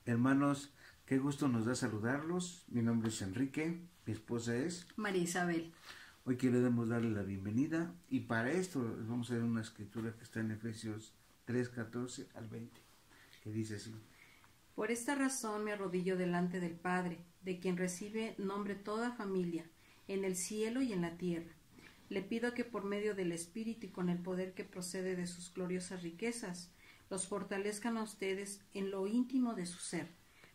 Hermanos, qué gusto nos da saludarlos. Mi nombre es Enrique, mi esposa es María Isabel. Hoy queremos darle la bienvenida y para esto vamos a ver una escritura que está en Efesios 3:14 al 20, que dice así: Por esta razón me arrodillo delante del Padre, de quien recibe nombre toda familia, en el cielo y en la tierra. Le pido que por medio del Espíritu y con el poder que procede de sus gloriosas riquezas, los fortalezcan a ustedes en lo íntimo de su ser,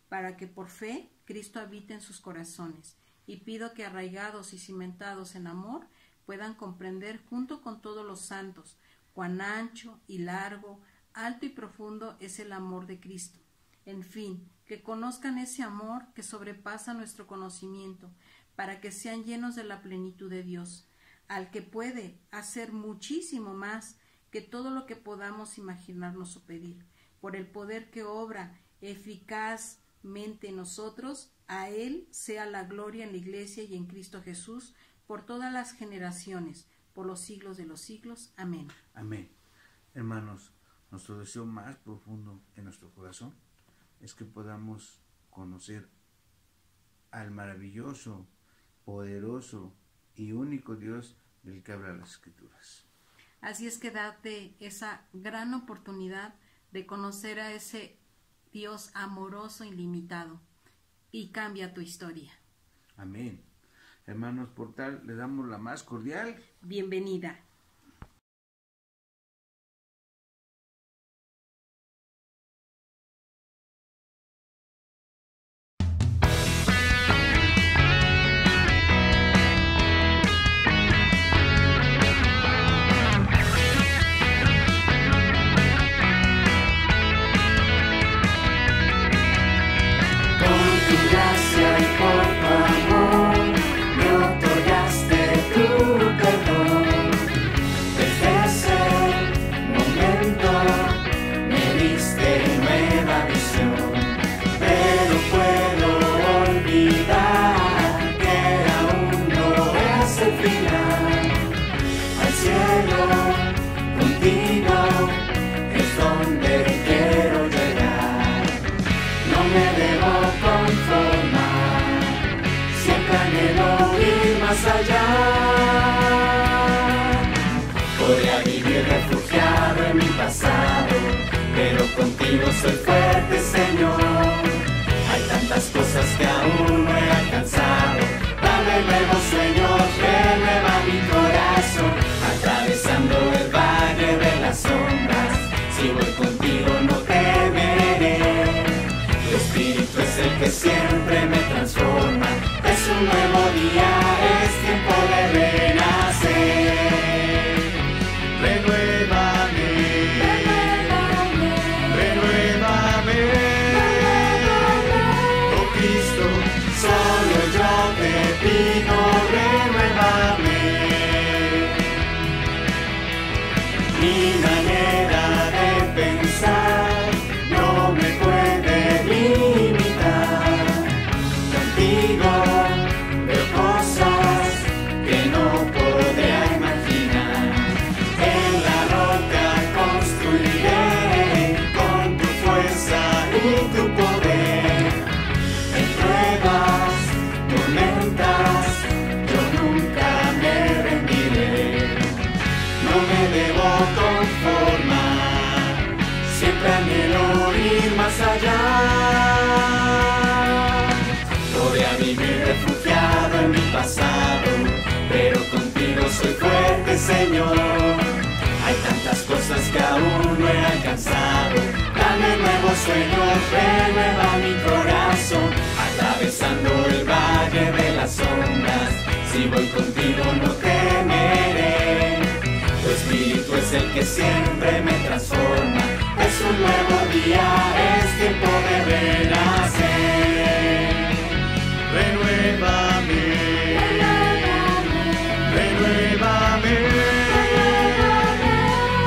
para que por fe Cristo habite en sus corazones. Y pido que arraigados y cimentados en amor puedan comprender junto con todos los santos cuán ancho y largo, alto y profundo es el amor de Cristo. En fin, que conozcan ese amor que sobrepasa nuestro conocimiento, para que sean llenos de la plenitud de Dios, al que puede hacer muchísimo más que todo lo que podamos imaginarnos o pedir. Por el poder que obra eficazmente en nosotros, a Él sea la gloria en la Iglesia y en Cristo Jesús, por todas las generaciones, por los siglos de los siglos. Amén. Amén. Hermanos, nuestro deseo más profundo en nuestro corazón es que podamos conocer al maravilloso, poderoso y único Dios del que habla las Escrituras. Así es que date esa gran oportunidad de conocer a ese Dios amoroso, ilimitado, y cambia tu historia. Amén. Hermanos, por tal, le damos la más cordial bienvenida. Más allá, podría vivir refugiado en mi pasado, pero contigo soy fuerte, Señor. Hay tantas cosas que aún no he alcanzado. Dame nuevo, Señor, renueva mi corazón. Atravesando el valle de las sombras, si voy contigo no temeré. Tu Espíritu es el que siempre me transforma. Es un nuevo día, es tiempo de renacer. Renuévame, renuévame, oh Cristo, solo yo te pido, renuévame. Mi manera de pensar no me puede limitar. Contigo veo cosas que no podría imaginar. En la roca construiré con tu fuerza y tu poder. En pruebas, tormentas, yo nunca me rendiré. No me debo conformar, siempre anhelo ir más allá. Podría vivir refugiado en mi pasado, pero contigo soy fuerte, Señor. Hay tantas cosas que aún no he alcanzado. Dame nuevo, Señor, renueva mi corazón. Atravesando el valle de las sombras, si voy contigo no temeré. Tu Espíritu es el que siempre me transforma. Es un nuevo día, es tiempo de renacer. Renuévame, renuévame,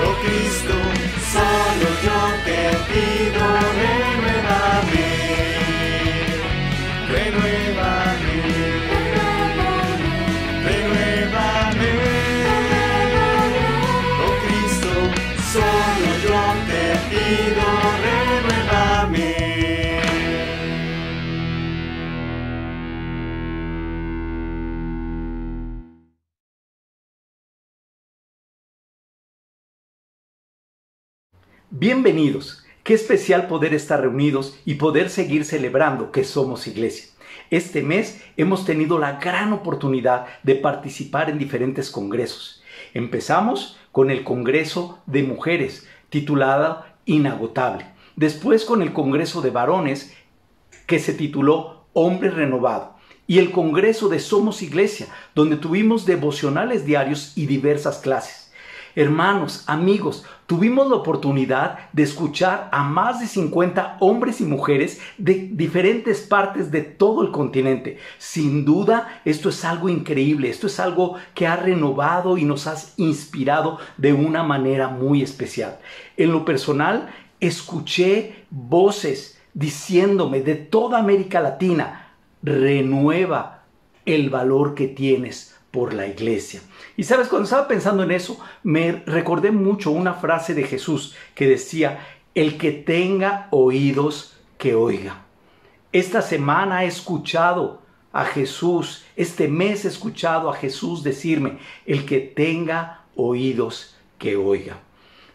oh Cristo, solo yo te pido, renuévame, renuévame, renuévame, oh Cristo, solo yo te pido, renuévame. Bienvenidos. Qué especial poder estar reunidos y poder seguir celebrando que somos iglesia. Este mes hemos tenido la gran oportunidad de participar en diferentes congresos. Empezamos con el Congreso de Mujeres, titulado Inagotable. Después con el Congreso de Varones, que se tituló Hombre Renovado. Y el Congreso de Somos Iglesia, donde tuvimos devocionales diarios y diversas clases. Hermanos, amigos, tuvimos la oportunidad de escuchar a más de 50 hombres y mujeres de diferentes partes de todo el continente. Sin duda, esto es algo increíble, esto es algo que ha renovado y nos ha inspirado de una manera muy especial. En lo personal, escuché voces diciéndome de toda América Latina: renueva el valor que tienes por la iglesia. Y sabes, cuando estaba pensando en eso, me recordé mucho una frase de Jesús que decía: el que tenga oídos, que oiga. Esta semana he escuchado a Jesús, este mes he escuchado a Jesús decirme: el que tenga oídos, que oiga.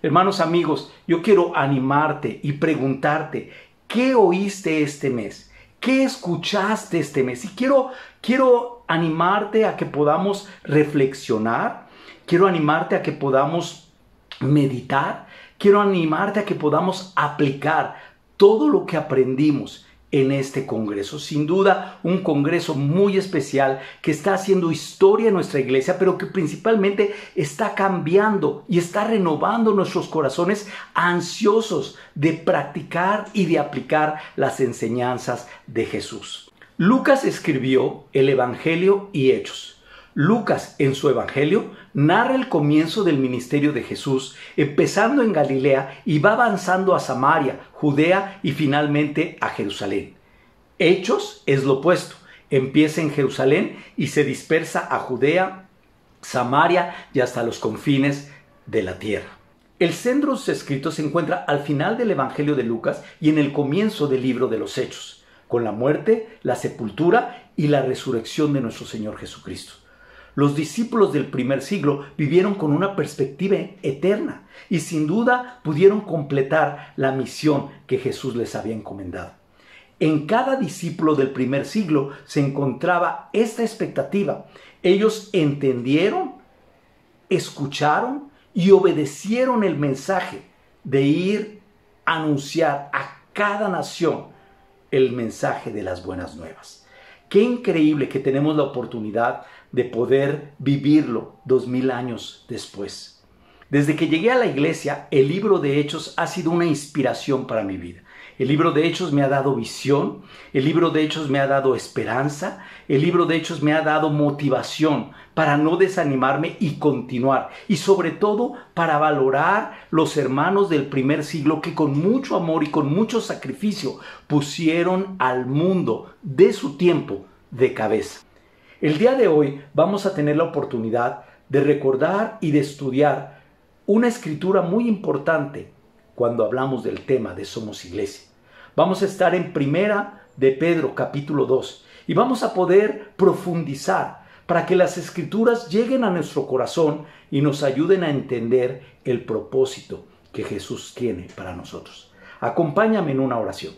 Hermanos, amigos, yo quiero animarte y preguntarte: ¿qué oíste este mes? ¿Qué escuchaste este mes? Y quiero animarte a que podamos reflexionar, quiero animarte a que podamos meditar, quiero animarte a que podamos aplicar todo lo que aprendimos en este congreso. Sin duda, un congreso muy especial que está haciendo historia en nuestra iglesia, pero que principalmente está cambiando y está renovando nuestros corazones ansiosos de practicar y de aplicar las enseñanzas de Jesús. Lucas escribió el Evangelio y Hechos. Lucas, en su Evangelio, narra el comienzo del ministerio de Jesús, empezando en Galilea y va avanzando a Samaria, Judea y finalmente a Jerusalén. Hechos es lo opuesto. Empieza en Jerusalén y se dispersa a Judea, Samaria y hasta los confines de la tierra. El centro de sus escritos se encuentra al final del Evangelio de Lucas y en el comienzo del libro de los Hechos, con la muerte, la sepultura y la resurrección de nuestro Señor Jesucristo. Los discípulos del primer siglo vivieron con una perspectiva eterna y sin duda pudieron completar la misión que Jesús les había encomendado. En cada discípulo del primer siglo se encontraba esta expectativa. Ellos entendieron, escucharon y obedecieron el mensaje de ir a anunciar a cada nación el mensaje de las buenas nuevas. Qué increíble que tenemos la oportunidad de poder vivirlo 2000 años después. Desde que llegué a la iglesia, el libro de Hechos ha sido una inspiración para mi vida. El libro de Hechos me ha dado visión, el libro de Hechos me ha dado esperanza, el libro de Hechos me ha dado motivación para no desanimarme y continuar. Y sobre todo para valorar los hermanos del primer siglo que con mucho amor y con mucho sacrificio pusieron al mundo de su tiempo de cabeza. El día de hoy vamos a tener la oportunidad de recordar y de estudiar una escritura muy importante cuando hablamos del tema de Somos Iglesia. Vamos a estar en Primera de Pedro, capítulo 2, y vamos a poder profundizar para que las escrituras lleguen a nuestro corazón y nos ayuden a entender el propósito que Jesús tiene para nosotros. Acompáñame en una oración.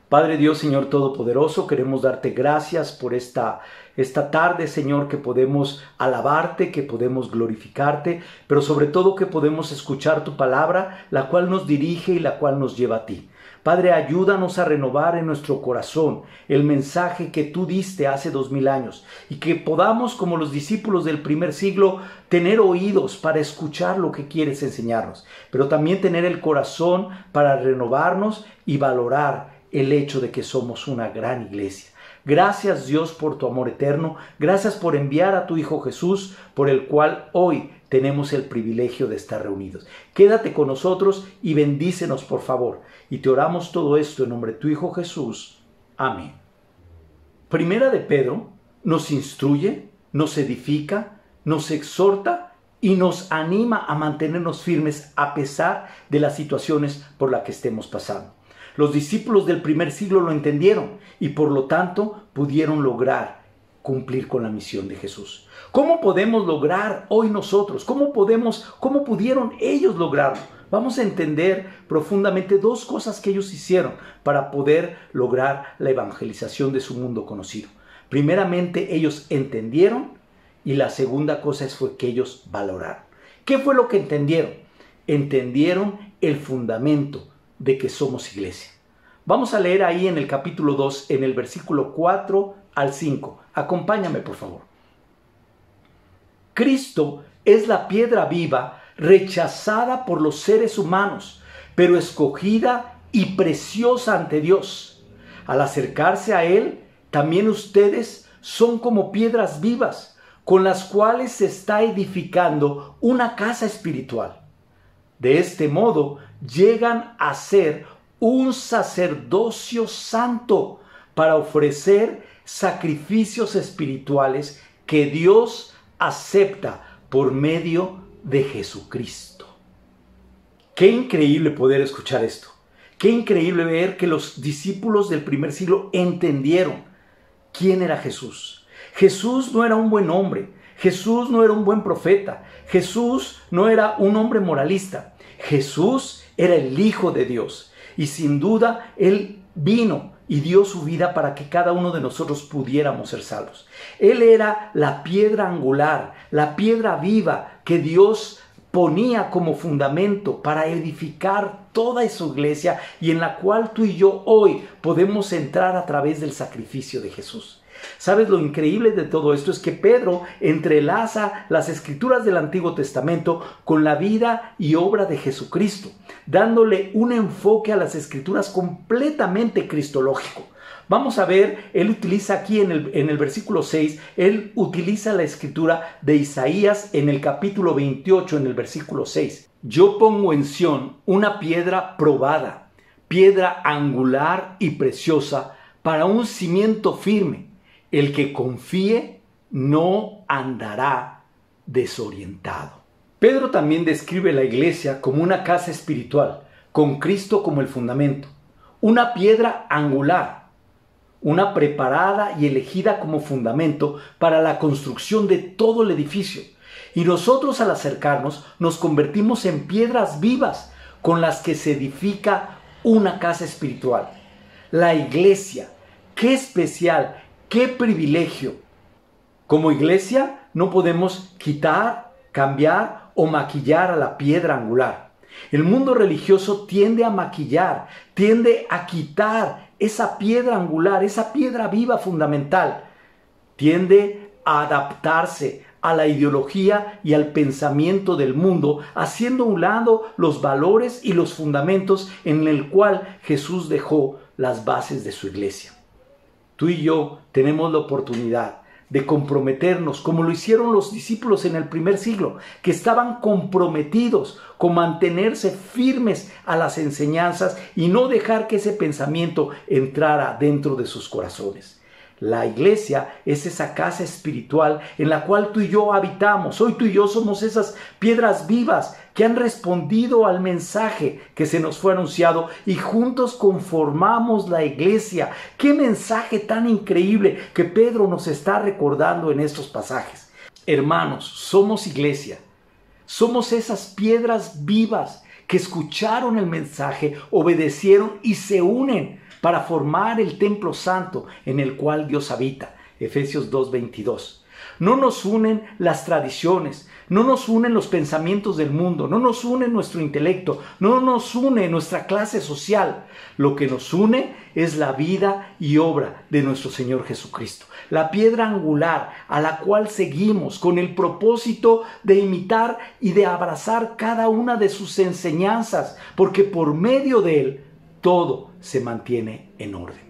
Padre Dios, Señor Todopoderoso, queremos darte gracias por esta tarde, Señor, que podemos alabarte, que podemos glorificarte, pero sobre todo que podemos escuchar tu palabra, la cual nos dirige y la cual nos lleva a ti. Padre, ayúdanos a renovar en nuestro corazón el mensaje que tú diste hace 2000 años y que podamos, como los discípulos del primer siglo, tener oídos para escuchar lo que quieres enseñarnos, pero también tener el corazón para renovarnos y valorar el hecho de que somos una gran iglesia. Gracias, Dios, por tu amor eterno. Gracias por enviar a tu Hijo Jesús, por el cual hoy tenemos el privilegio de estar reunidos. Quédate con nosotros y bendícenos, por favor. Y te oramos todo esto en nombre de tu Hijo Jesús. Amén. Primera de Pedro nos instruye, nos edifica, nos exhorta y nos anima a mantenernos firmes a pesar de las situaciones por las que estemos pasando. Los discípulos del primer siglo lo entendieron y por lo tanto pudieron lograr cumplir con la misión de Jesús. ¿Cómo podemos lograr hoy nosotros? ¿Cómo pudieron ellos lograrlo? Vamos a entender profundamente dos cosas que ellos hicieron para poder lograr la evangelización de su mundo conocido. Primeramente, ellos entendieron, y la segunda cosa fue que ellos valoraron. ¿Qué fue lo que entendieron? Entendieron el fundamento de que somos iglesia. Vamos a leer ahí en el capítulo 2, en el versículo 4 al 5. Acompáñame, por favor. Cristo es la piedra viva, rechazada por los seres humanos, pero escogida y preciosa ante Dios. Al acercarse a Él, también ustedes son como piedras vivas, con las cuales se está edificando una casa espiritual. De este modo, llegan a ser un sacerdocio santo para ofrecer sacrificios espirituales que Dios acepta por medio de Jesucristo. Qué increíble poder escuchar esto. Qué increíble ver que los discípulos del primer siglo entendieron quién era Jesús. Jesús no era un buen hombre. Jesús no era un buen profeta. Jesús no era un hombre moralista. Jesús era el Hijo de Dios. Y sin duda, Él vino y dio su vida para que cada uno de nosotros pudiéramos ser salvos. Él era la piedra angular, la piedra viva que Dios ponía como fundamento para edificar toda su iglesia y en la cual tú y yo hoy podemos entrar a través del sacrificio de Jesús. ¿Sabes? Lo increíble de todo esto es que Pedro entrelaza las escrituras del Antiguo Testamento con la vida y obra de Jesucristo, dándole un enfoque a las escrituras completamente cristológico. Vamos a ver, él utiliza aquí en el versículo 6, él utiliza la escritura de Isaías en el capítulo 28, en el versículo 6. Yo pongo en Sión una piedra probada, piedra angular y preciosa para un cimiento firme. El que confíe no andará desorientado. Pedro también describe la iglesia como una casa espiritual, con Cristo como el fundamento, una piedra angular, una preparada y elegida como fundamento para la construcción de todo el edificio. Y nosotros al acercarnos nos convertimos en piedras vivas con las que se edifica una casa espiritual. La iglesia, qué especial, qué privilegio. Como iglesia no podemos quitar, cambiar o maquillar a la piedra angular. El mundo religioso tiende a maquillar, tiende a quitar esa piedra angular, esa piedra viva fundamental. Tiende a adaptarse a la ideología y al pensamiento del mundo, haciendo a un lado los valores y los fundamentos en el cual Jesús dejó las bases de su iglesia. Tú y yo tenemos la oportunidad de comprometernos, como lo hicieron los discípulos en el primer siglo, que estaban comprometidos con mantenerse firmes a las enseñanzas y no dejar que ese pensamiento entrara dentro de sus corazones. La iglesia es esa casa espiritual en la cual tú y yo habitamos. Hoy tú y yo somos esas piedras vivas que han respondido al mensaje que se nos fue anunciado y juntos conformamos la iglesia. ¡Qué mensaje tan increíble que Pedro nos está recordando en estos pasajes! Hermanos, somos iglesia. Somos esas piedras vivas que escucharon el mensaje, obedecieron y se unen para formar el templo santo en el cual Dios habita. Efesios 2:22. No nos unen las tradiciones, no nos unen los pensamientos del mundo, no nos une nuestro intelecto, no nos une nuestra clase social. Lo que nos une es la vida y obra de nuestro Señor Jesucristo, la piedra angular a la cual seguimos con el propósito de imitar y de abrazar cada una de sus enseñanzas, porque por medio de Él todo se mantiene en orden.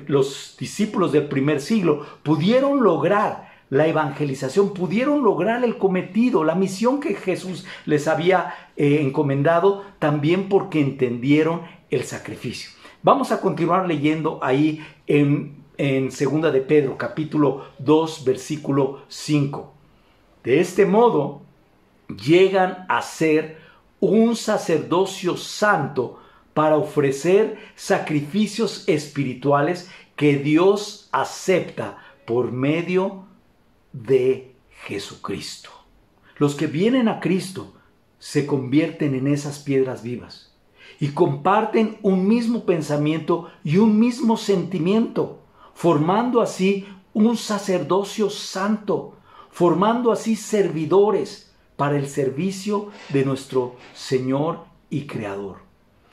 Los discípulos del primer siglo pudieron lograr la evangelización, pudieron lograr el cometido, la misión que Jesús les había encomendado, también porque entendieron el sacrificio. Vamos a continuar leyendo ahí en 2 de Pedro, capítulo 2, versículo 5. De este modo, llegan a ser un sacerdocio santo para ofrecer sacrificios espirituales que Dios acepta por medio de Jesucristo. Los que vienen a Cristo se convierten en esas piedras vivas y comparten un mismo pensamiento y un mismo sentimiento, formando así un sacerdocio santo, formando así servidores para el servicio de nuestro Señor y Creador.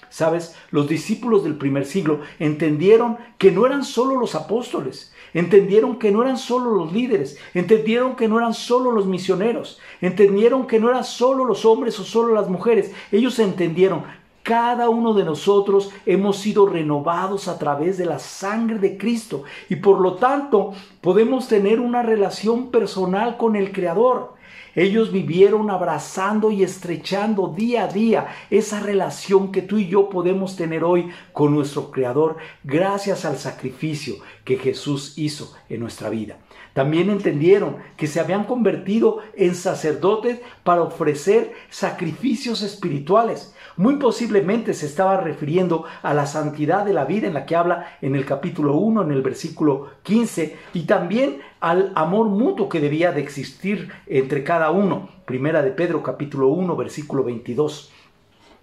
¿Sabes? Los discípulos del primer siglo entendieron que no eran solo los apóstoles, entendieron que no eran solo los líderes, entendieron que no eran solo los misioneros, entendieron que no eran solo los hombres o solo las mujeres. Ellos entendieron, cada uno de nosotros hemos sido renovados a través de la sangre de Cristo y por lo tanto podemos tener una relación personal con el Creador. Ellos vivieron abrazando y estrechando día a día esa relación que tú y yo podemos tener hoy con nuestro Creador gracias al sacrificio que Jesús hizo en nuestra vida. También entendieron que se habían convertido en sacerdotes para ofrecer sacrificios espirituales. Muy posiblemente se estaba refiriendo a la santidad de la vida en la que habla en el capítulo 1, en el versículo 15, y también al amor mutuo que debía de existir entre cada uno. Primera de Pedro, capítulo 1, versículo 22.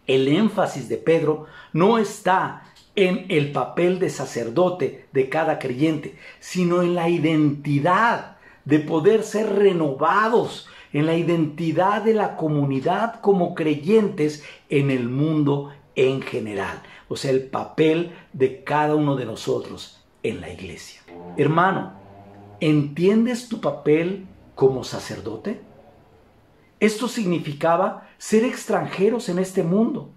El énfasis de Pedro no está en el papel de sacerdote de cada creyente, sino en la identidad de poder ser renovados, en la identidad de la comunidad como creyentes en el mundo en general. O sea, el papel de cada uno de nosotros en la iglesia. Hermano, ¿entiendes tu papel como sacerdote? Esto significaba ser extranjeros en este mundo.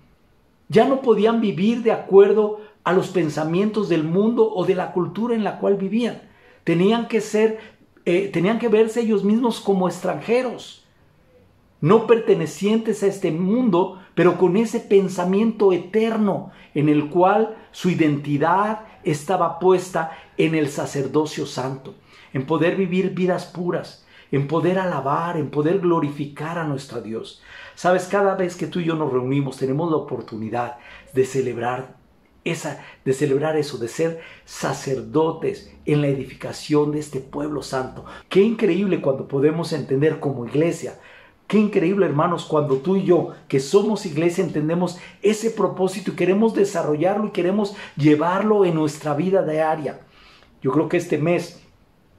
Ya no podían vivir de acuerdo a los pensamientos del mundo o de la cultura en la cual vivían. Tenían que verse ellos mismos como extranjeros, no pertenecientes a este mundo, pero con ese pensamiento eterno en el cual su identidad estaba puesta en el sacerdocio santo, en poder vivir vidas puras, en poder alabar, en poder glorificar a nuestro Dios. Sabes, cada vez que tú y yo nos reunimos tenemos la oportunidad de celebrar eso, de ser sacerdotes en la edificación de este pueblo santo. Qué increíble cuando podemos entender como iglesia. Qué increíble, hermanos, cuando tú y yo, que somos iglesia, entendemos ese propósito y queremos desarrollarlo y queremos llevarlo en nuestra vida diaria. Yo creo que este mes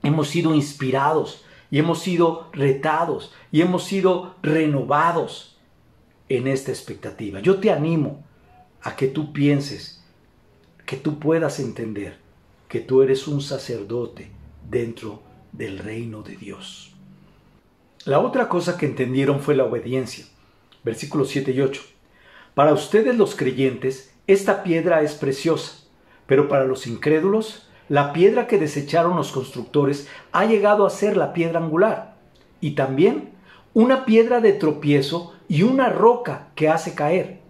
hemos sido inspirados y hemos sido retados y hemos sido renovados en esta expectativa. Yo te animo a que tú pienses, que tú puedas entender que tú eres un sacerdote dentro del reino de Dios. La otra cosa que entendieron fue la obediencia. Versículos 7 y 8. Para ustedes los creyentes, esta piedra es preciosa, pero para los incrédulos, la piedra que desecharon los constructores ha llegado a ser la piedra angular, y también una piedra de tropiezo y una roca que hace caer.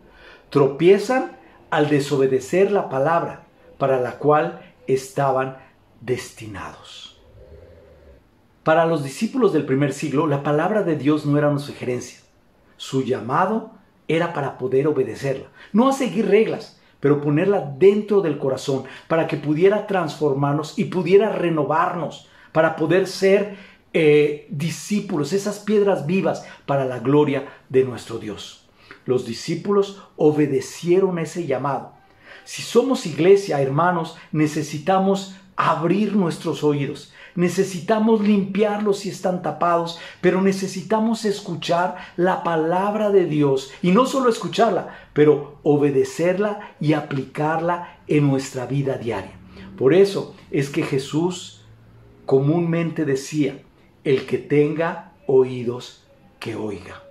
Tropiezan al desobedecer la palabra para la cual estaban destinados. Para los discípulos del primer siglo, la palabra de Dios no era una sugerencia. Su llamado era para poder obedecerla, no a seguir reglas, pero ponerla dentro del corazón para que pudiera transformarnos y pudiera renovarnos, para poder ser discípulos, esas piedras vivas para la gloria de nuestro Dios. Los discípulos obedecieron ese llamado. Si somos iglesia, hermanos, necesitamos abrir nuestros oídos. Necesitamos limpiarlos si están tapados, pero necesitamos escuchar la palabra de Dios. Y no solo escucharla, pero obedecerla y aplicarla en nuestra vida diaria. Por eso es que Jesús comúnmente decía, el que tenga oídos, que oiga.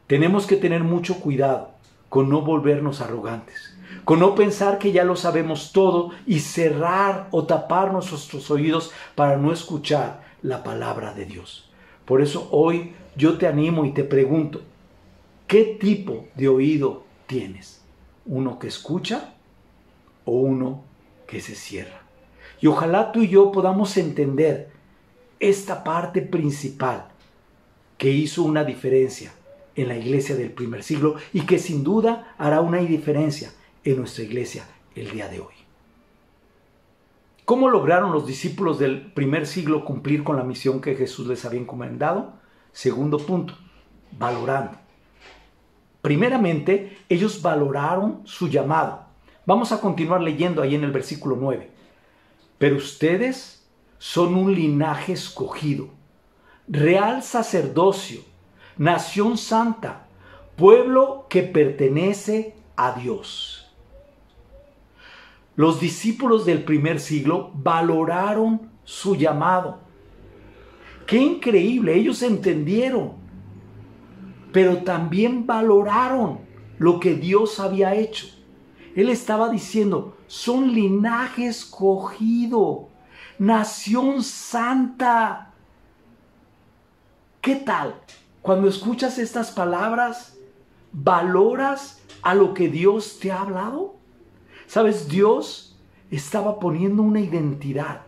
Tenemos que tener mucho cuidado con no volvernos arrogantes, con no pensar que ya lo sabemos todo y cerrar o tapar nuestros oídos para no escuchar la palabra de Dios. Por eso hoy yo te animo y te pregunto, ¿qué tipo de oído tienes? ¿Uno que escucha o uno que se cierra? Y ojalá tú y yo podamos entender esta parte principal que hizo una diferencia en la iglesia del primer siglo y que sin duda hará una diferencia en nuestra iglesia el día de hoy. ¿Cómo lograron los discípulos del primer siglo cumplir con la misión que Jesús les había encomendado? Segundo punto, valorando. Primeramente, ellos valoraron su llamado. Vamos a continuar leyendo ahí en el versículo 9. Pero ustedes son un linaje escogido, real sacerdocio, nación santa, pueblo que pertenece a Dios. Los discípulos del primer siglo valoraron su llamado. ¡Qué increíble! Ellos entendieron, pero también valoraron lo que Dios había hecho. Él estaba diciendo, son linaje escogido, nación santa. ¿Qué tal? Cuando escuchas estas palabras, ¿valoras a lo que Dios te ha hablado? ¿Sabes? Dios estaba poniendo una identidad.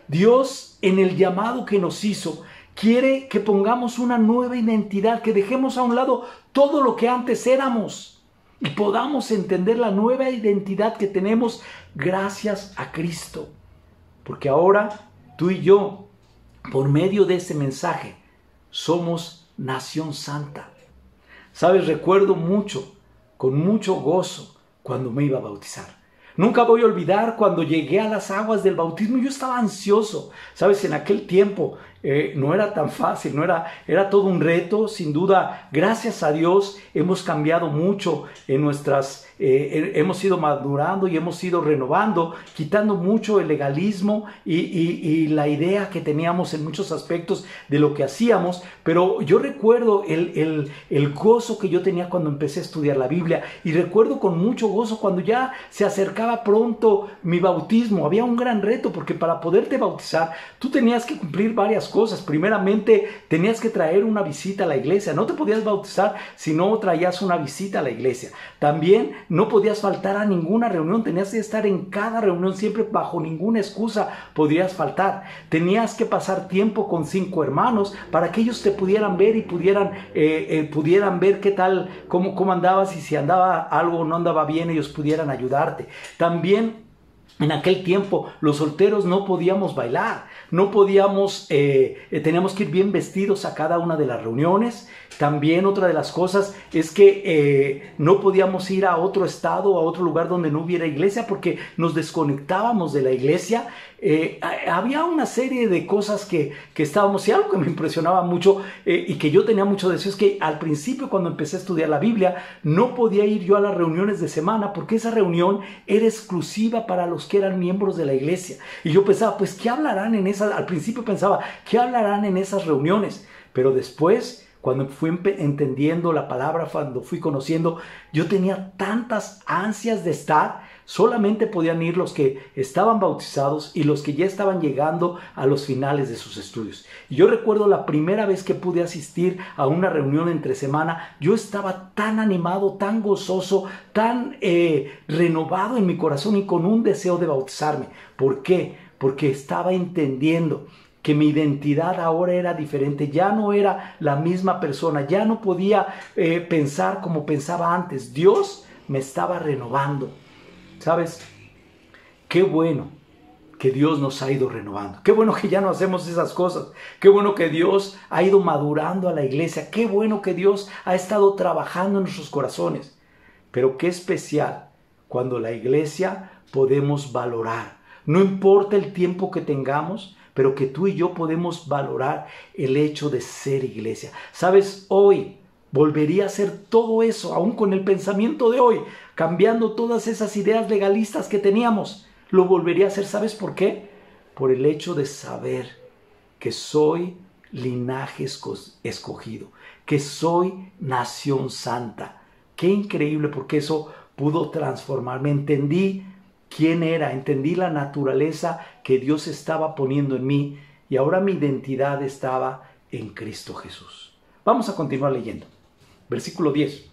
Dios, en el llamado que nos hizo, quiere que pongamos una nueva identidad, que dejemos a un lado todo lo que antes éramos y podamos entender la nueva identidad que tenemos gracias a Cristo. Porque ahora tú y yo, por medio de ese mensaje, somos nación santa. ¿Sabes? Recuerdo mucho, con mucho gozo, cuando me iba a bautizar. Nunca voy a olvidar cuando llegué a las aguas del bautismo. Yo estaba ansioso. ¿Sabes? En aquel tiempo no era tan fácil, era todo un reto. Sin duda, gracias a Dios, hemos cambiado mucho en nuestras... hemos ido madurando y hemos ido renovando, quitando mucho el legalismo y la idea que teníamos en muchos aspectos de lo que hacíamos. Pero yo recuerdo el gozo que yo tenía cuando empecé a estudiar la Biblia, y recuerdo con mucho gozo cuando ya se acercaba pronto mi bautismo. Había un gran reto, porque para poderte bautizar tú tenías que cumplir varias cosas. Primeramente, tenías que traer una visita a la iglesia. No te podías bautizar si no traías una visita a la iglesia. También no podías faltar a ninguna reunión. Tenías que estar en cada reunión siempre, bajo ninguna excusa podías faltar. Tenías que pasar tiempo con 5 hermanos para que ellos te pudieran ver y pudieran ver qué tal, cómo andabas, y si andaba algo o no andaba bien, ellos pudieran ayudarte. También en aquel tiempo los solteros no podíamos bailar, no podíamos, teníamos que ir bien vestidos a cada una de las reuniones. También otra de las cosas es que no podíamos ir a otro estado o a otro lugar donde no hubiera iglesia, porque nos desconectábamos de la iglesia. Había una serie de cosas que estábamos, y algo que me impresionaba mucho y que yo tenía mucho deseo, es que al principio, cuando empecé a estudiar la Biblia, no podía ir yo a las reuniones de semana, porque esa reunión era exclusiva para los que eran miembros de la iglesia. Y yo pensaba, pues, ¿qué hablarán en esas? Al principio pensaba, ¿qué hablarán en esas reuniones? Pero después, cuando fui entendiendo la palabra, cuando fui conociendo, yo tenía tantas ansias de estar. Solamente podían ir los que estaban bautizados y los que ya estaban llegando a los finales de sus estudios. Y yo recuerdo la primera vez que pude asistir a una reunión entre semana. Yo estaba tan animado, tan gozoso, tan renovado en mi corazón y con un deseo de bautizarme. ¿Por qué? Porque estaba entendiendo que mi identidad ahora era diferente. Ya no era la misma persona, ya no podía pensar como pensaba antes. Dios me estaba renovando. ¿Sabes? Qué bueno que Dios nos ha ido renovando. Qué bueno que ya no hacemos esas cosas. Qué bueno que Dios ha ido madurando a la iglesia. Qué bueno que Dios ha estado trabajando en nuestros corazones. Pero qué especial cuando la iglesia podemos valorar. No importa el tiempo que tengamos, pero que tú y yo podemos valorar el hecho de ser iglesia. ¿Sabes? Hoy volvería a hacer todo eso, aún con el pensamiento de hoy, cambiando todas esas ideas legalistas que teníamos. Lo volvería a hacer. ¿Sabes por qué? Por el hecho de saber que soy linaje escogido, que soy nación santa. Qué increíble, porque eso pudo transformarme. Entendí quién era, entendí la naturaleza que Dios estaba poniendo en mí, y ahora mi identidad estaba en Cristo Jesús. Vamos a continuar leyendo. Versículo 10.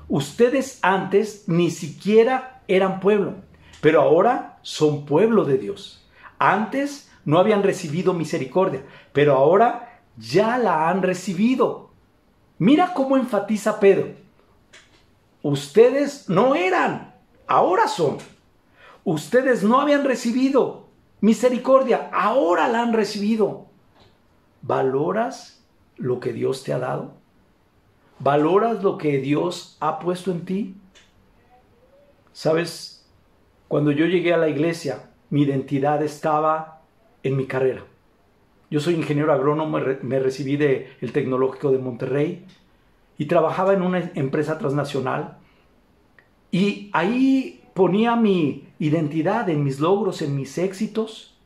Ustedes antes ni siquiera eran pueblo, pero ahora son pueblo de Dios. Antes no habían recibido misericordia, pero ahora ya la han recibido. Mira cómo enfatiza Pedro. Ustedes no eran, ahora son. Ustedes no habían recibido misericordia, ahora la han recibido. ¿Valoras lo que Dios te ha dado? ¿Valoras lo que Dios ha puesto en ti? ¿Sabes? Cuando yo llegué a la iglesia, mi identidad estaba en mi carrera. Yo soy ingeniero agrónomo, me recibí del Tecnológico de Monterrey y trabajaba en una empresa transnacional. Y ahí ponía mi identidad en mis logros, en mis éxitos,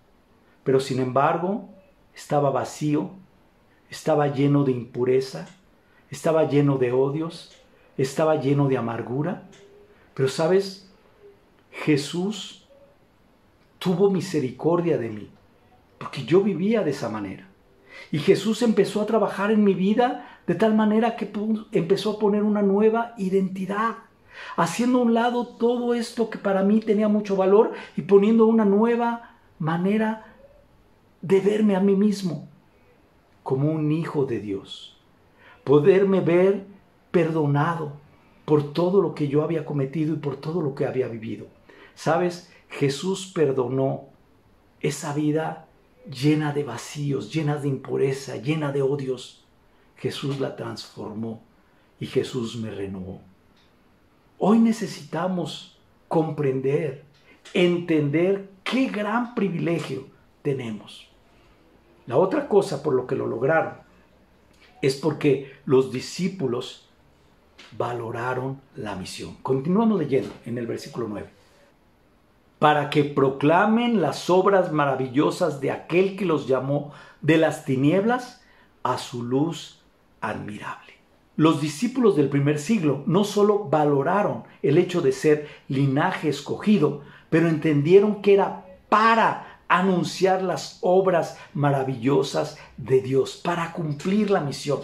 pero sin embargo estaba vacío, estaba lleno de impureza, estaba lleno de odios, estaba lleno de amargura. Pero ¿sabes? Jesús tuvo misericordia de mí, porque yo vivía de esa manera. Y Jesús empezó a trabajar en mi vida de tal manera que empezó a poner una nueva identidad, haciendo a un lado todo esto que para mí tenía mucho valor y poniendo una nueva manera de verme a mí mismo como un hijo de Dios. Poderme ver perdonado por todo lo que yo había cometido y por todo lo que había vivido. ¿Sabes? Jesús perdonó esa vida llena de vacíos, llena de impureza, llena de odios. Jesús la transformó y Jesús me renovó. Hoy necesitamos comprender, entender qué gran privilegio tenemos. La otra cosa por lo que lo lograron es porque los discípulos valoraron la misión. Continuamos leyendo en el versículo 9. Para que proclamen las obras maravillosas de aquel que los llamó de las tinieblas a su luz admirable. Los discípulos del primer siglo no solo valoraron el hecho de ser linaje escogido, pero entendieron que era para anunciar las obras maravillosas de Dios, para cumplir la misión.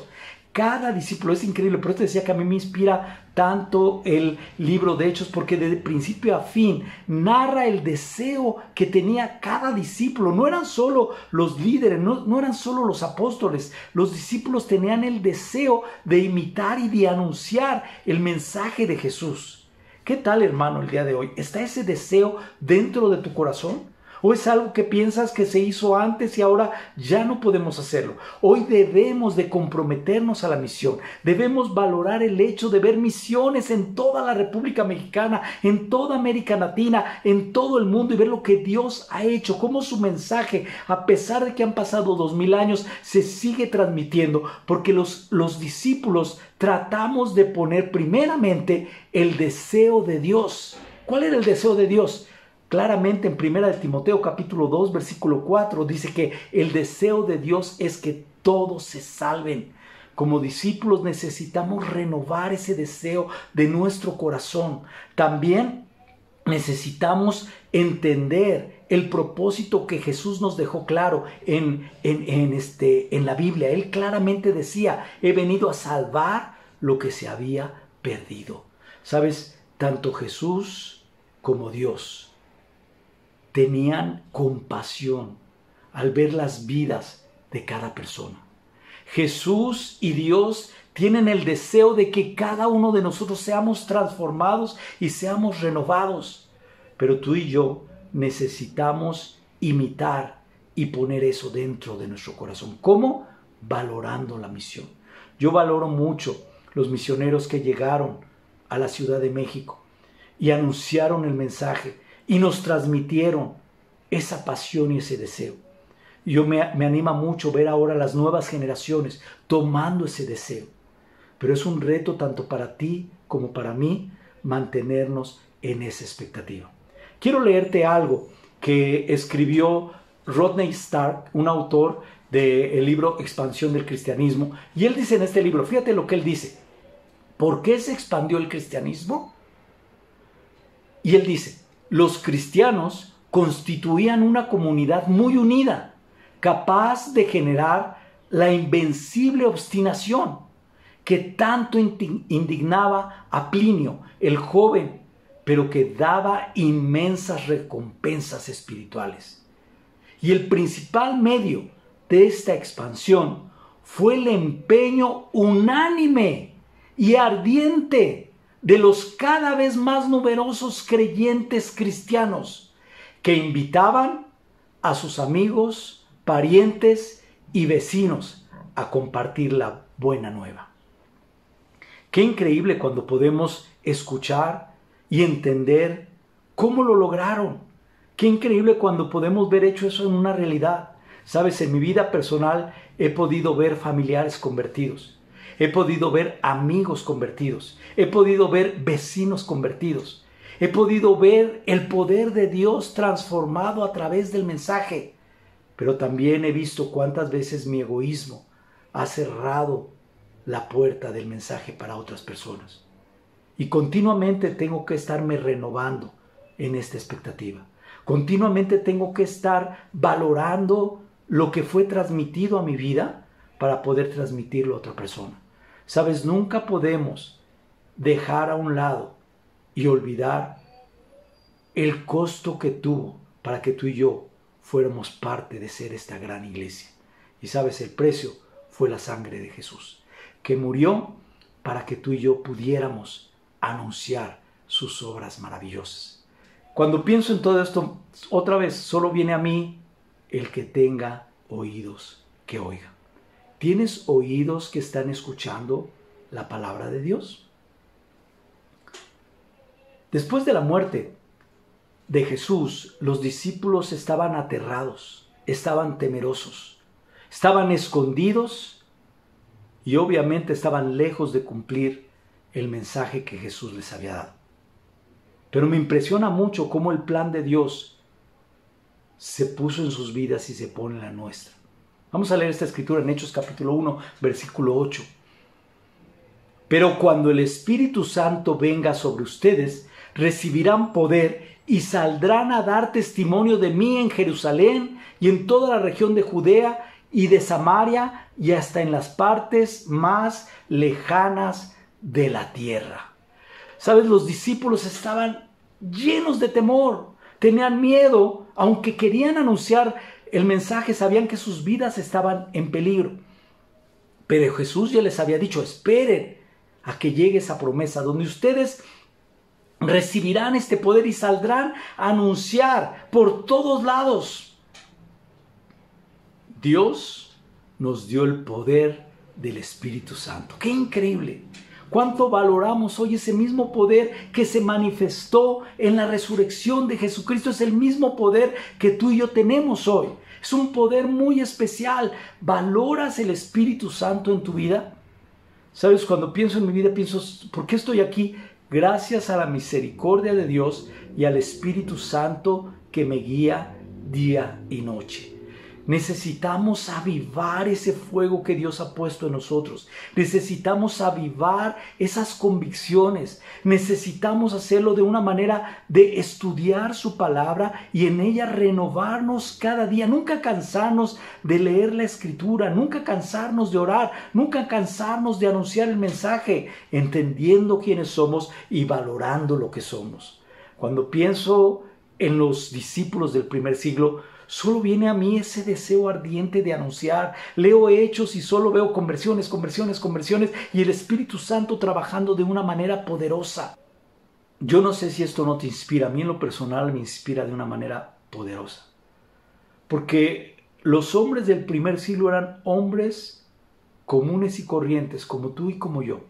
Cada discípulo, es increíble, por eso decía que a mí me inspira tanto el libro de Hechos, porque de principio a fin narra el deseo que tenía cada discípulo. No eran solo los líderes, no eran solo los apóstoles. Los discípulos tenían el deseo de imitar y de anunciar el mensaje de Jesús. ¿Qué tal, hermano, el día de hoy? ¿Está ese deseo dentro de tu corazón? ¿O es algo que piensas que se hizo antes y ahora ya no podemos hacerlo? Hoy debemos de comprometernos a la misión. Debemos valorar el hecho de ver misiones en toda la República Mexicana, en toda América Latina, en todo el mundo, y ver lo que Dios ha hecho, cómo su mensaje, a pesar de que han pasado 2000 años, se sigue transmitiendo, porque los discípulos tratamos de poner primeramente el deseo de Dios. ¿Cuál era el deseo de Dios? Claramente en 1 Timoteo capítulo 2 versículo 4 dice que el deseo de Dios es que todos se salven. Como discípulos necesitamos renovar ese deseo de nuestro corazón. También necesitamos entender el propósito que Jesús nos dejó claro en la Biblia. Él claramente decía: he venido a salvar lo que se había perdido. ¿Sabes? Tanto Jesús como Dios tenían compasión al ver las vidas de cada persona. Jesús y Dios tienen el deseo de que cada uno de nosotros seamos transformados y seamos renovados. Pero tú y yo necesitamos imitar y poner eso dentro de nuestro corazón. ¿Cómo? Valorando la misión. Yo valoro mucho los misioneros que llegaron a la Ciudad de México y anunciaron el mensaje y nos transmitieron esa pasión y ese deseo. Yo me anima mucho ver ahora las nuevas generaciones tomando ese deseo. Pero es un reto tanto para ti como para mí mantenernos en esa expectativa. Quiero leerte algo que escribió Rodney Stark, un autor del libro Expansión del Cristianismo. Y él dice en este libro, fíjate lo que él dice: ¿por qué se expandió el cristianismo? Y él dice: los cristianos constituían una comunidad muy unida, capaz de generar la invencible obstinación que tanto indignaba a Plinio, el joven, pero que daba inmensas recompensas espirituales. Y el principal medio de esta expansión fue el empeño unánime y ardiente de los cada vez más numerosos creyentes cristianos que invitaban a sus amigos, parientes y vecinos a compartir la buena nueva. Qué increíble cuando podemos escuchar y entender cómo lo lograron. Qué increíble cuando podemos ver hecho eso en una realidad. Sabes, en mi vida personal he podido ver familiares convertidos. He podido ver amigos convertidos. He podido ver vecinos convertidos. He podido ver el poder de Dios transformado a través del mensaje. Pero también he visto cuántas veces mi egoísmo ha cerrado la puerta del mensaje para otras personas. Y continuamente tengo que estarme renovando en esta expectativa. Continuamente tengo que estar valorando lo que fue transmitido a mi vida para poder transmitirlo a otra persona. Sabes, nunca podemos dejar a un lado y olvidar el costo que tuvo para que tú y yo fuéramos parte de ser esta gran iglesia. Y sabes, el precio fue la sangre de Jesús, que murió para que tú y yo pudiéramos anunciar sus obras maravillosas. Cuando pienso en todo esto, otra vez solo viene a mí el que tenga oídos que oiga. ¿Tienes oídos que están escuchando la palabra de Dios? Después de la muerte de Jesús, los discípulos estaban aterrados, estaban temerosos, estaban escondidos y obviamente estaban lejos de cumplir el mensaje que Jesús les había dado. Pero me impresiona mucho cómo el plan de Dios se puso en sus vidas y se pone en la nuestra. Vamos a leer esta escritura en Hechos capítulo 1, versículo 8. Pero cuando el Espíritu Santo venga sobre ustedes, recibirán poder y saldrán a dar testimonio de mí en Jerusalén y en toda la región de Judea y de Samaria y hasta en las partes más lejanas de la tierra. ¿Sabes? Los discípulos estaban llenos de temor, tenían miedo, aunque querían anunciar el mensaje, sabían que sus vidas estaban en peligro. Pero Jesús ya les había dicho, esperen a que llegue esa promesa, donde ustedes recibirán este poder y saldrán a anunciar por todos lados. Dios nos dio el poder del Espíritu Santo. ¡Qué increíble! ¿Cuánto valoramos hoy ese mismo poder que se manifestó en la resurrección de Jesucristo? Es el mismo poder que tú y yo tenemos hoy. Es un poder muy especial. ¿Valoras el Espíritu Santo en tu vida? ¿Sabes? Cuando pienso en mi vida, pienso, ¿por qué estoy aquí? Gracias a la misericordia de Dios y al Espíritu Santo que me guía día y noche. Necesitamos avivar ese fuego que Dios ha puesto en nosotros. Necesitamos avivar esas convicciones. Necesitamos hacerlo de una manera de estudiar su palabra y en ella renovarnos cada día. Nunca cansarnos de leer la Escritura, nunca cansarnos de orar, nunca cansarnos de anunciar el mensaje, entendiendo quiénes somos y valorando lo que somos. Cuando pienso en los discípulos del primer siglo, solo viene a mí ese deseo ardiente de anunciar. Leo Hechos y solo veo conversiones y el Espíritu Santo trabajando de una manera poderosa. Yo no sé si esto no te inspira. A mí en lo personal me inspira de una manera poderosa. Porque los hombres del primer siglo eran hombres comunes y corrientes, como tú y como yo,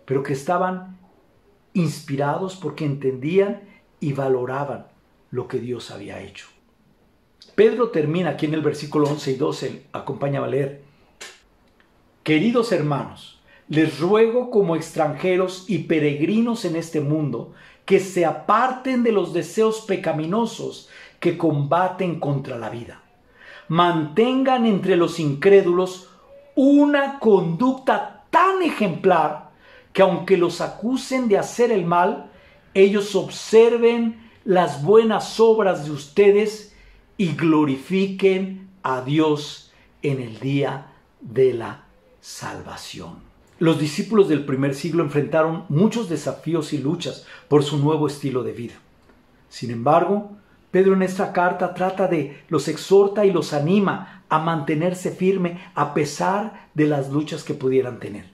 pero que estaban inspirados porque entendían y valoraban lo que Dios había hecho. Pedro termina aquí en el versículo 11 y 12, acompáñame a leer. Queridos hermanos, les ruego como extranjeros y peregrinos en este mundo, que se aparten de los deseos pecaminosos que combaten contra la vida. Mantengan entre los incrédulos una conducta tan ejemplar que aunque los acusen de hacer el mal, ellos observen las buenas obras de ustedes y glorifiquen a Dios en el día de la salvación. Los discípulos del primer siglo enfrentaron muchos desafíos y luchas por su nuevo estilo de vida. Sin embargo, Pedro en esta carta los exhorta y los anima a mantenerse firme a pesar de las luchas que pudieran tener.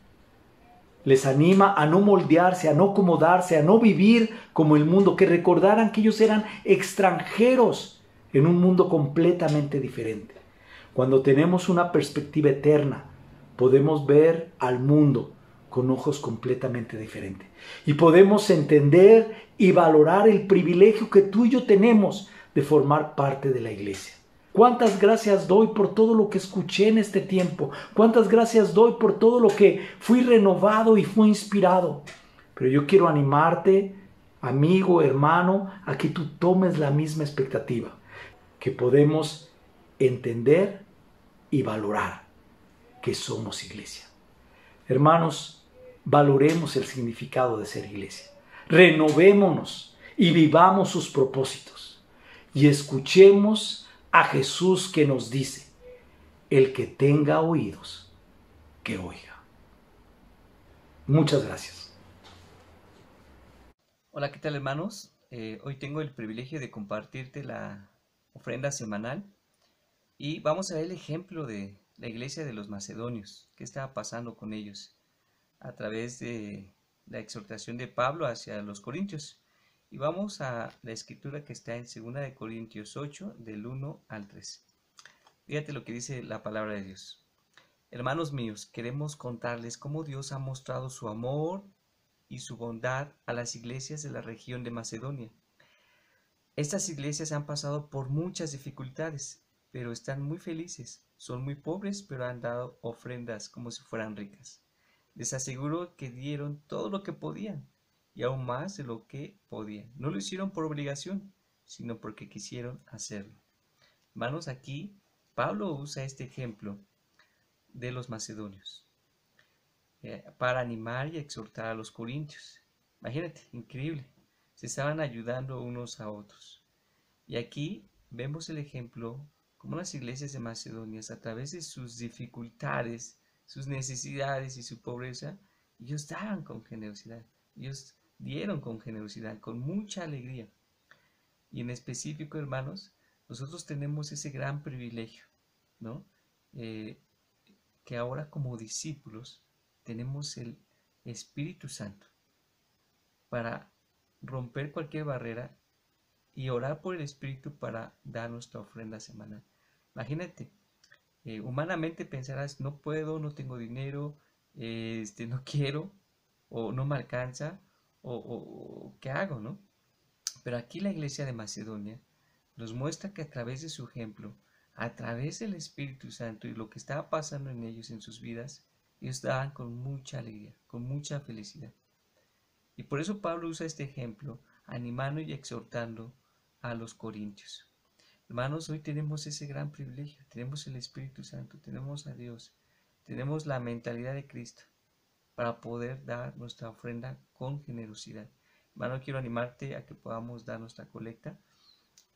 Les anima a no moldearse, a no acomodarse, a no vivir como el mundo, que recordaran que ellos eran extranjeros en un mundo completamente diferente. Cuando tenemos una perspectiva eterna, podemos ver al mundo con ojos completamente diferentes. Y podemos entender y valorar el privilegio que tú y yo tenemos de formar parte de la iglesia. Cuántas gracias doy por todo lo que escuché en este tiempo. Cuántas gracias doy por todo lo que fui renovado y fui inspirado. Pero yo quiero animarte, amigo, hermano, a que tú tomes la misma expectativa. Que podemos entender y valorar que somos iglesia. Hermanos, valoremos el significado de ser iglesia. Renovémonos y vivamos sus propósitos. Y escuchemos a Jesús que nos dice: el que tenga oídos, que oiga. Muchas gracias. Hola, ¿qué tal, hermanos? Hoy tengo el privilegio de compartirte la ofrenda semanal y vamos a ver el ejemplo de la iglesia de los macedonios. ¿Qué estaba pasando con ellos? A través de la exhortación de Pablo hacia los corintios. Y vamos a la escritura que está en 2 Corintios 8, del 1 al 3. Fíjate lo que dice la palabra de Dios. Hermanos míos, queremos contarles cómo Dios ha mostrado su amor y su bondad a las iglesias de la región de Macedonia. Estas iglesias han pasado por muchas dificultades, pero están muy felices. Son muy pobres, pero han dado ofrendas como si fueran ricas. Les aseguro que dieron todo lo que podían, y aún más de lo que podían. No lo hicieron por obligación, sino porque quisieron hacerlo. Hermanos, aquí Pablo usa este ejemplo de los macedonios para animar y exhortar a los corintios. Imagínate, increíble. Se estaban ayudando unos a otros. Y aquí vemos el ejemplo como las iglesias de Macedonia, a través de sus dificultades, sus necesidades y su pobreza, ellos daban con generosidad. Ellos dieron con generosidad, con mucha alegría. Y en específico, hermanos, nosotros tenemos ese gran privilegio, ¿no? Que ahora como discípulos tenemos el Espíritu Santo para romper cualquier barrera y orar por el Espíritu para dar nuestra ofrenda semanal. Imagínate, humanamente pensarás: no puedo, no tengo dinero, no quiero, o no me alcanza, o ¿qué hago, no? Pero aquí la iglesia de Macedonia nos muestra que a través de su ejemplo, a través del Espíritu Santo y lo que estaba pasando en ellos, en sus vidas, ellos daban con mucha alegría, con mucha felicidad. Y por eso Pablo usa este ejemplo, animando y exhortando a los corintios. Hermanos, hoy tenemos ese gran privilegio, tenemos el Espíritu Santo, tenemos a Dios, tenemos la mentalidad de Cristo para poder dar nuestra ofrenda con generosidad. Hermano, quiero animarte a que podamos dar nuestra colecta.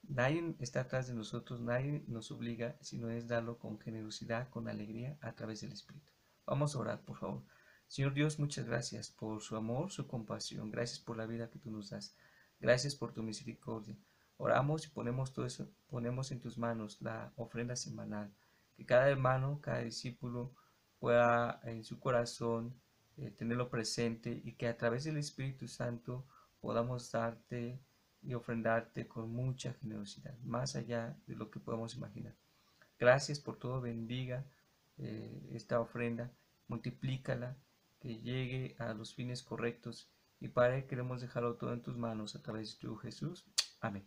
Nadie está atrás de nosotros, nadie nos obliga, sino es darlo con generosidad, con alegría, a través del Espíritu. Vamos a orar, por favor. Señor Dios, muchas gracias por su amor, su compasión. Gracias por la vida que tú nos das. Gracias por tu misericordia. Oramos y ponemos todo eso, ponemos en tus manos la ofrenda semanal. Que cada hermano, cada discípulo pueda en su corazón tenerlo presente y que a través del Espíritu Santo podamos darte y ofrendarte con mucha generosidad, más allá de lo que podemos imaginar. Gracias por todo, bendiga esta ofrenda, multiplícala, que llegue a los fines correctos, y Padre, queremos dejarlo todo en tus manos a través de tu Jesús. Amén.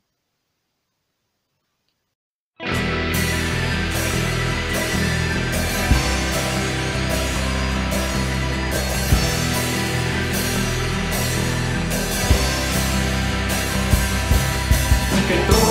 Que